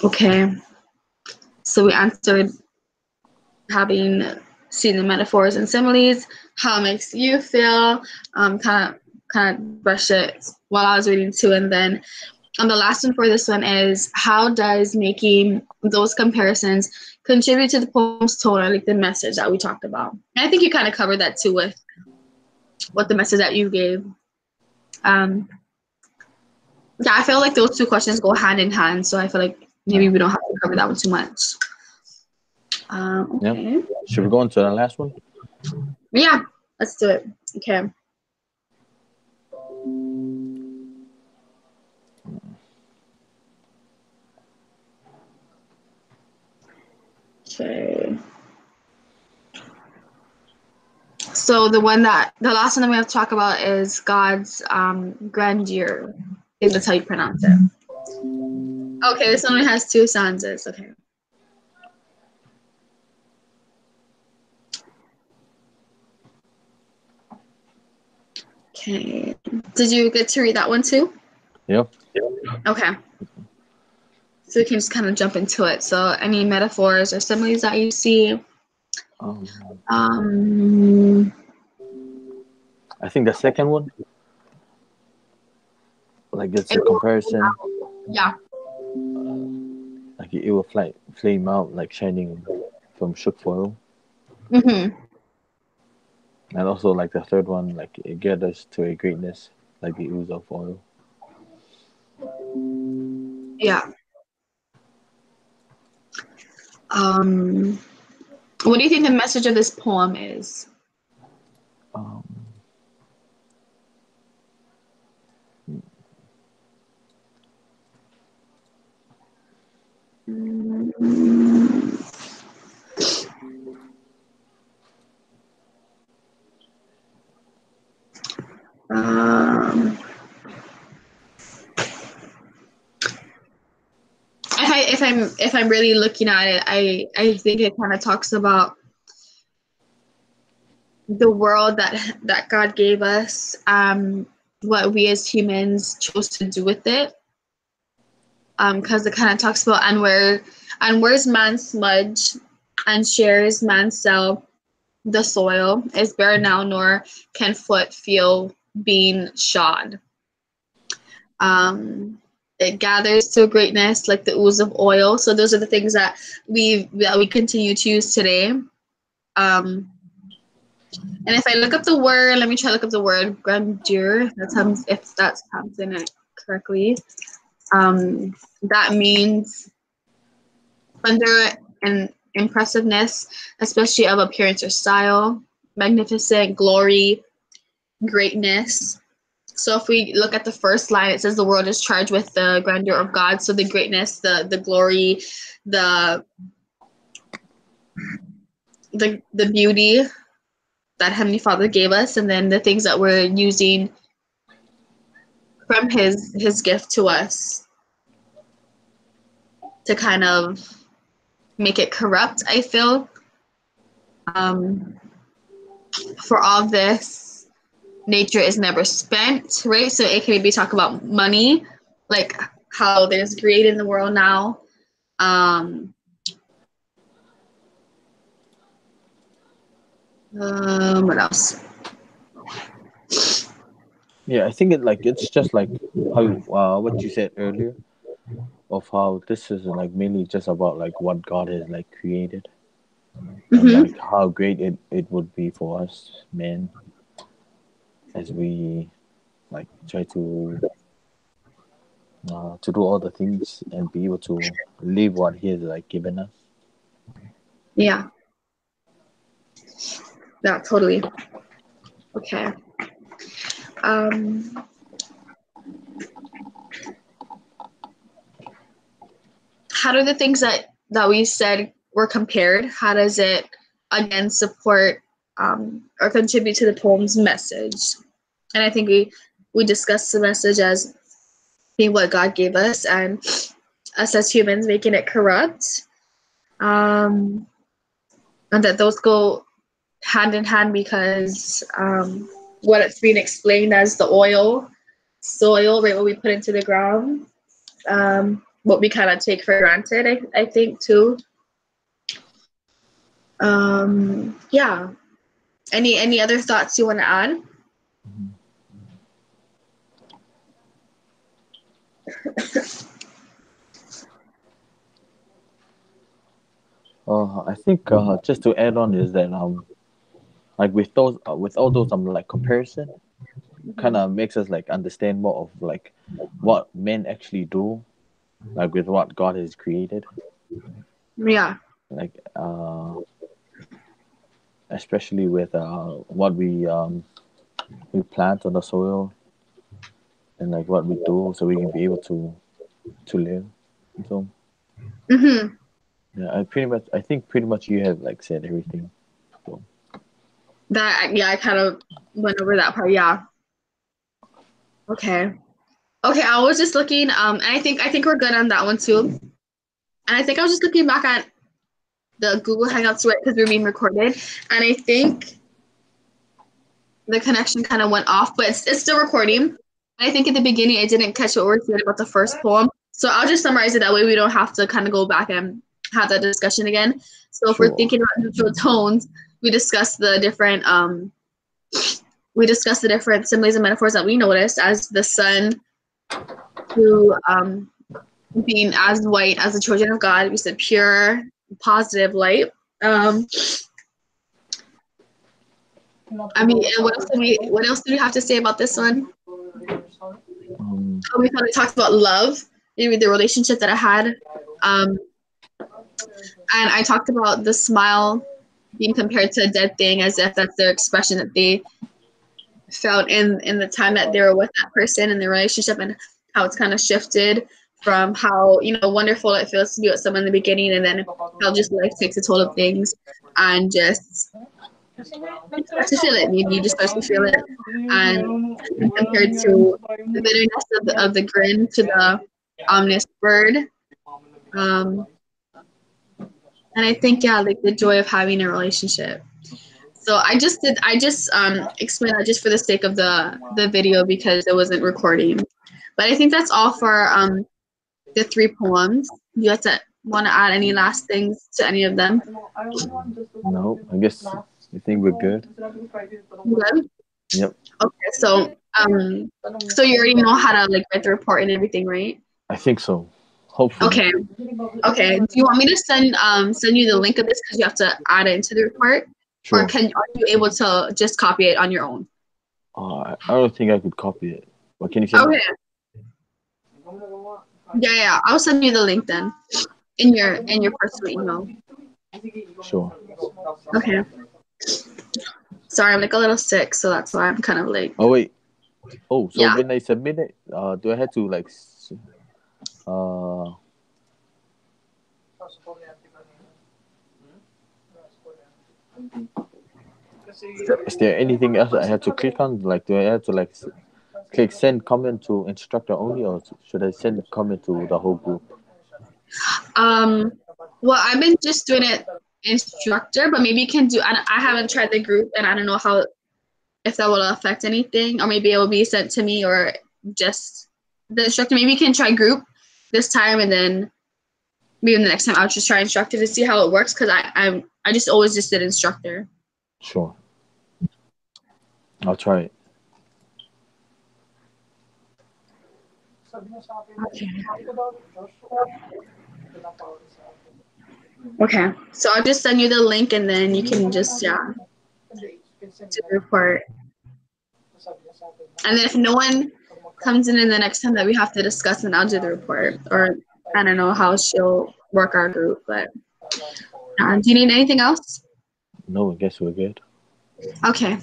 Okay. So we answered having seen the metaphors and similes, how it makes you feel, kind of brush it while I was reading too, and then the last one for this one is how does making those comparisons contribute to the poem's tone or like the message that we talked about? And I think you kind of covered that too with what the message that you gave. Yeah, I feel like those two questions go hand in hand, so I feel like maybe we don't have to cover that one too much. Yeah. Okay. Should we go on to the last one? Yeah, let's do it. Okay. Okay. So the last one that we have to talk about is God's grandeur. I think that's how you pronounce it. Okay, this one only has two stanzas. Okay. Okay. Did you get to read that one too? Yeah. Okay. So we can just kind of jump into it. So any metaphors or similes that you see? I think the second one, like it's a comparison. Yeah. Like it will flame out like shining from shook foil. Mm-hmm. And also like the third one, like it gathers to a greatness, like the ooze of oil. Yeah. What do you think the message of this poem is? Um, Um, if I'm really looking at it, I think it kind of talks about the world that God gave us, what we as humans chose to do with it. Because it kind of talks about and where's man smudge and shares man self the soil is bare now nor can foot feel being shod. It gathers to greatness like the ooze of oil. So those are the things that we continue to use today. And if I look up the word, let me try to look up the word grandeur. That sounds if that sounds in it correctly. That means splendor and impressiveness, especially of appearance or style, magnificent, glory, greatness. So if we look at the first line, it says the world is charged with the grandeur of God. So the greatness, the glory, the beauty that Heavenly Father gave us, and then the things that we're using from his gift to us to kind of make it corrupt, I feel. For all this, nature is never spent, right? So it can be talk about money, like how there's greed in the world now. What else? yeah, I think it's just like how what you said earlier of how this is like mainly just about like what God has like created and Mm-hmm. like how great it would be for us men as we like try to do all the things and be able to live what he has like given us. Yeah. Yeah, totally. Okay. Um, how do the things that we said were compared? How does it again support or contribute to the poem's message? And I think we discussed the message as being what God gave us, and us as humans making it corrupt, and that those go hand in hand because what it's being explained as the oil, soil, right, what we put into the ground, what we kind of take for granted, I think, too. Yeah. Any other thoughts you want to add? I think just to add on is that like with all those like comparison kind of makes us like understand more of like what men actually do like with what God has created, Yeah. like especially with what we plant on the soil and like what we do so we can be able to live. So Mm-hmm. yeah, I think pretty much you have like said everything. So That, yeah, I kind of went over that part. Yeah. Okay. Okay, I was just looking, and I think we're good on that one too. And I think I was just looking back at the Google Hangouts right because we're being recorded, and I think the connection kind of went off, but it's still recording. And I think at the beginning I didn't catch what we were saying about the first poem, so I'll just summarize it that way we don't have to kind of go back and have that discussion again. So if we're sure. thinking about neutral tones, we discussed the different similes and metaphors that we noticed as the sun to being as white as the children of God. We said pure, positive light. I mean, and what else do we have to say about this one? We kind of talked about love, maybe the relationship that I had, and I talked about the smile being compared to a dead thing, as if that's their expression that they felt in the time that they were with that person in the relationship, and how it's kind of shifted from how wonderful it feels to be with someone in the beginning, and then how just life takes a toll of things, and just start to feel it. Maybe you just start to feel it, and compared to the bitterness of the grin to the ominous bird. Um, and I think, yeah, like the joy of having a relationship. So I just explained that just for the sake of the video because it wasn't recording. But I think that's all for the 3 poems. You have to want to add any last things to any of them? No, I think we're good. Good. Yep. Okay, so you already know how to like write the report and everything, right? I think so. Hopefully. Okay. Okay. Do you want me to send you the link of this because you have to add it into the report, or Sure. are you able to just copy it on your own? I don't think I could copy it. But can you send Okay. it? Yeah. I'll send you the link then in your personal email. Sure. Okay. Sorry, I'm like a little sick, so that's why I'm kind of like. Oh wait. Oh, so Yeah. when I submit it, do I have to like uh is there anything else I have to click on? Like do I have to like click send comment to instructor only, or should I send comment to the whole group? Well, I've been just doing it instructor, but maybe you can do. I haven't tried the group, and I don't know how if that will affect anything, or maybe it will be sent to me or just the instructor. Maybe you can try group this time, and then maybe the next time I'll just try instructor to see how it works. Because I just always just did instructor. Sure. I'll try it. Okay, so I'll just send you the link, and then you can just do the report. And then if no one comes in the next time that we have to discuss, then I'll do the report. Or I don't know how she'll work our group, but do you need anything else? No, I guess we're good. Okay.